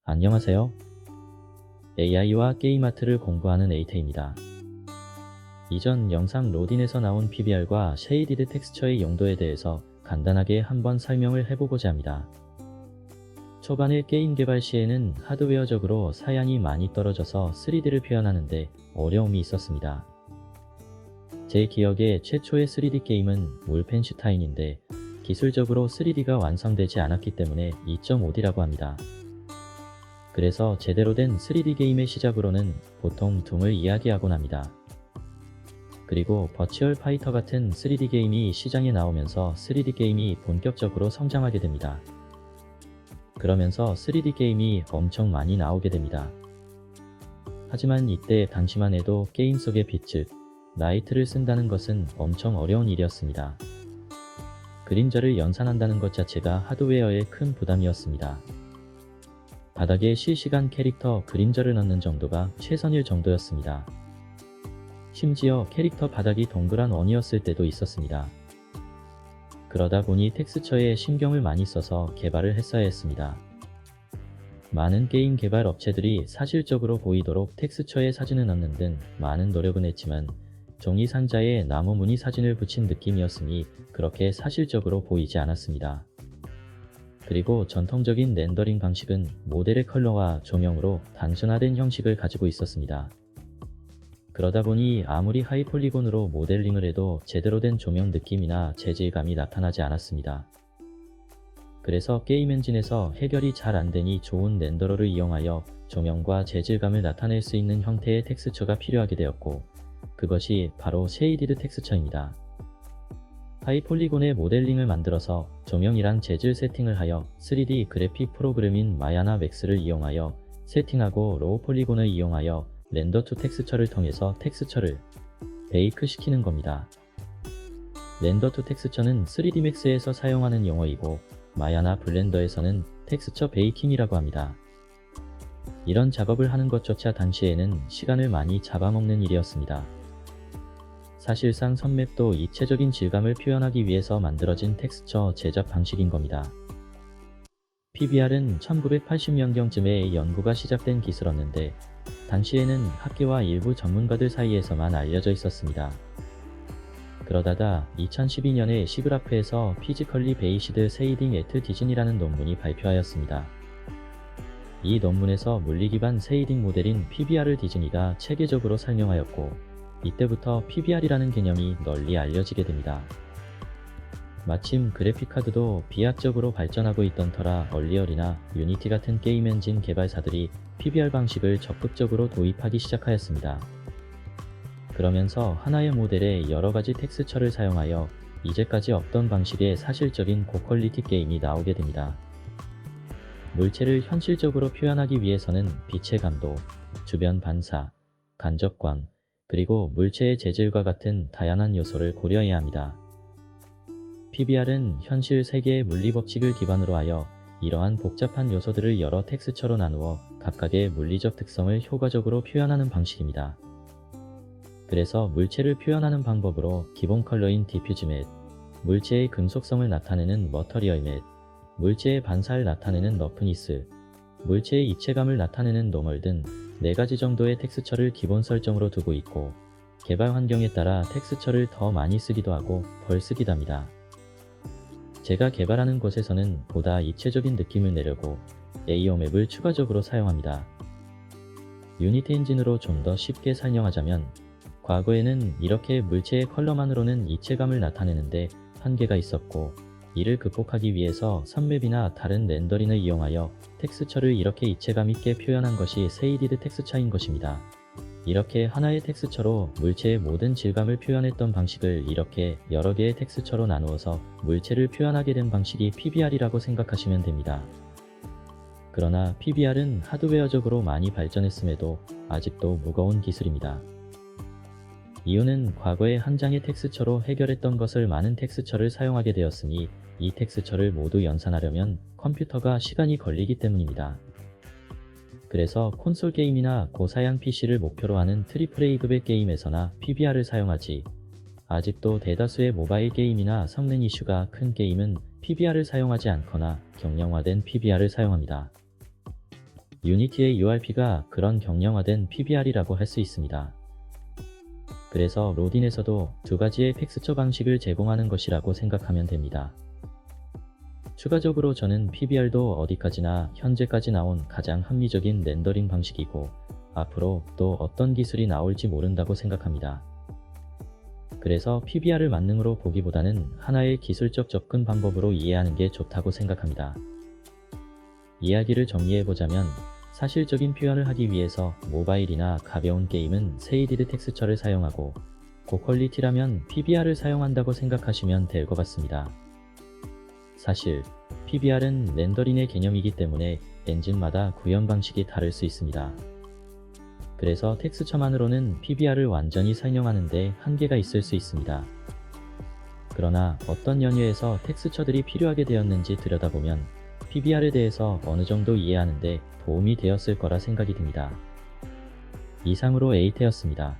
안녕하세요. AI와 게임 아트를 공부하는 에이테입니다. 이전 영상 로딘에서 나온 PBR과 쉐이디드 텍스처의 용도에 대해서 간단하게 한번 설명을 해보고자 합니다. 초반에 게임 개발 시에는 하드웨어적으로 사양이 많이 떨어져서 3D를 표현하는데 어려움이 있었습니다. 제 기억에 최초의 3D 게임은 울펜슈타인인데 기술적으로 3D가 완성되지 않았기 때문에 2.5D라고 합니다. 그래서 제대로 된 3D 게임의 시작으로는 보통 둠을 이야기하곤 합니다. 그리고 버추얼 파이터 같은 3D 게임이 시장에 나오면서 3D 게임이 본격적으로 성장하게 됩니다. 그러면서 3D 게임이 엄청 많이 나오게 됩니다. 하지만 이때 당시만 해도 게임 속의 빛 즉 라이트를 쓴다는 것은 엄청 어려운 일이었습니다. 그림자를 연산한다는 것 자체가 하드웨어에 큰 부담이었습니다. 바닥에 실시간 캐릭터 그림자를 넣는 정도가 최선일 정도였습니다. 심지어 캐릭터 바닥이 동그란 원이었을 때도 있었습니다. 그러다 보니 텍스처에 신경을 많이 써서 개발을 했어야 했습니다. 많은 게임 개발 업체들이 사실적으로 보이도록 텍스처에 사진을 넣는 등 많은 노력은 했지만 종이 상자에 나무 무늬 사진을 붙인 느낌이었으니 그렇게 사실적으로 보이지 않았습니다. 그리고 전통적인 렌더링 방식은 모델의 컬러와 조명으로 단순화된 형식을 가지고 있었습니다. 그러다 보니 아무리 하이폴리곤으로 모델링을 해도 제대로 된 조명 느낌이나 재질감이 나타나지 않았습니다. 그래서 게임 엔진에서 해결이 잘 안되니 좋은 렌더러를 이용하여 조명과 재질감을 나타낼 수 있는 형태의 텍스처가 필요하게 되었고 그것이 바로 쉐이디드 텍스처입니다. 하이폴리곤의 모델링을 만들어서 조명이랑 재질 세팅을 하여 3D 그래픽 프로그램인 마야나 맥스를 이용하여 세팅하고 로우 폴리곤을 이용하여 렌더 투 텍스처를 통해서 텍스처를 베이크 시키는 겁니다. 렌더 투 텍스처는 3D 맥스에서 사용하는 용어이고 마야나 블렌더에서는 텍스처 베이킹이라고 합니다. 이런 작업을 하는 것조차 당시에는 시간을 많이 잡아먹는 일이었습니다. 사실상 선맵도 입체적인 질감을 표현하기 위해서 만들어진 텍스처 제작 방식인 겁니다. PBR은 1980년경쯤에 연구가 시작된 기술이었는데 당시에는 학계와 일부 전문가들 사이에서만 알려져 있었습니다. 그러다가 2012년에 시그라프에서 피지컬리 베이시드 쉐이딩 애트 디즈니라는 논문이 발표하였습니다. 이 논문에서 물리기반 쉐이딩 모델인 PBR을 디즈니가 체계적으로 설명하였고 이때부터 PBR이라는 개념이 널리 알려지게 됩니다. 마침 그래픽카드도 비약적으로 발전하고 있던 터라 얼리얼이나 유니티 같은 게임 엔진 개발사들이 PBR 방식을 적극적으로 도입하기 시작하였습니다. 그러면서 하나의 모델에 여러가지 텍스처를 사용하여 이제까지 없던 방식의 사실적인 고퀄리티 게임이 나오게 됩니다. 물체를 현실적으로 표현하기 위해서는 빛의 감도, 주변 반사, 간접광, 그리고 물체의 재질과 같은 다양한 요소를 고려해야 합니다. PBR은 현실 세계의 물리법칙을 기반으로 하여 이러한 복잡한 요소들을 여러 텍스처로 나누어 각각의 물리적 특성을 효과적으로 표현하는 방식입니다. 그래서 물체를 표현하는 방법으로 기본 컬러인 디퓨즈 맷, 물체의 금속성을 나타내는 머터리얼 맷, 물체의 반사를 나타내는 러프니스, 물체의 입체감을 나타내는 노멀 등 4가지 정도의 텍스처를 기본 설정으로 두고 있고 개발 환경에 따라 텍스처를 더 많이 쓰기도 하고 덜 쓰기도 합니다. 제가 개발하는 곳에서는 보다 입체적인 느낌을 내려고 AO 맵을 추가적으로 사용합니다. 유니티 엔진으로 좀 더 쉽게 설명하자면 과거에는 이렇게 물체의 컬러만으로는 입체감을 나타내는데 한계가 있었고 이를 극복하기 위해서 선맵이나 다른 렌더링을 이용하여 텍스처를 이렇게 입체감 있게 표현한 것이 쉐이디드 텍스처인 것입니다. 이렇게 하나의 텍스처로 물체의 모든 질감을 표현했던 방식을 이렇게 여러 개의 텍스처로 나누어서 물체를 표현하게 된 방식이 PBR이라고 생각하시면 됩니다. 그러나 PBR은 하드웨어적으로 많이 발전했음에도 아직도 무거운 기술입니다. 이유는 과거에 한 장의 텍스처로 해결했던 것을 많은 텍스처를 사용하게 되었으니 이 텍스처를 모두 연산하려면 컴퓨터가 시간이 걸리기 때문입니다. 그래서 콘솔 게임이나 고사양 PC를 목표로 하는 AAA 급의 게임에서나 PBR을 사용하지 아직도 대다수의 모바일 게임이나 성능 이슈가 큰 게임은 PBR을 사용하지 않거나 경량화된 PBR을 사용합니다. 유니티의 URP가 그런 경량화된 PBR이라고 할 수 있습니다. 그래서 로딘에서도 두 가지의 텍스처 방식을 제공하는 것이라고 생각하면 됩니다. 추가적으로 저는 PBR도 어디까지나 현재까지 나온 가장 합리적인 렌더링 방식이고 앞으로 또 어떤 기술이 나올지 모른다고 생각합니다. 그래서 PBR을 만능으로 보기보다는 하나의 기술적 접근 방법으로 이해하는 게 좋다고 생각합니다. 이야기를 정리해보자면 사실적인 표현을 하기 위해서 모바일이나 가벼운 게임은 쉐이디드 텍스처를 사용하고 고퀄리티라면 PBR을 사용한다고 생각하시면 될 것 같습니다. 사실 PBR은 렌더링의 개념이기 때문에 엔진마다 구현 방식이 다를 수 있습니다. 그래서 텍스처만으로는 PBR을 완전히 설명하는데 한계가 있을 수 있습니다. 그러나 어떤 연유에서 텍스처들이 필요하게 되었는지 들여다보면 PBR에 대해서 어느 정도 이해하는데 도움이 되었을 거라 생각이 듭니다. 이상으로 에이테였습니다.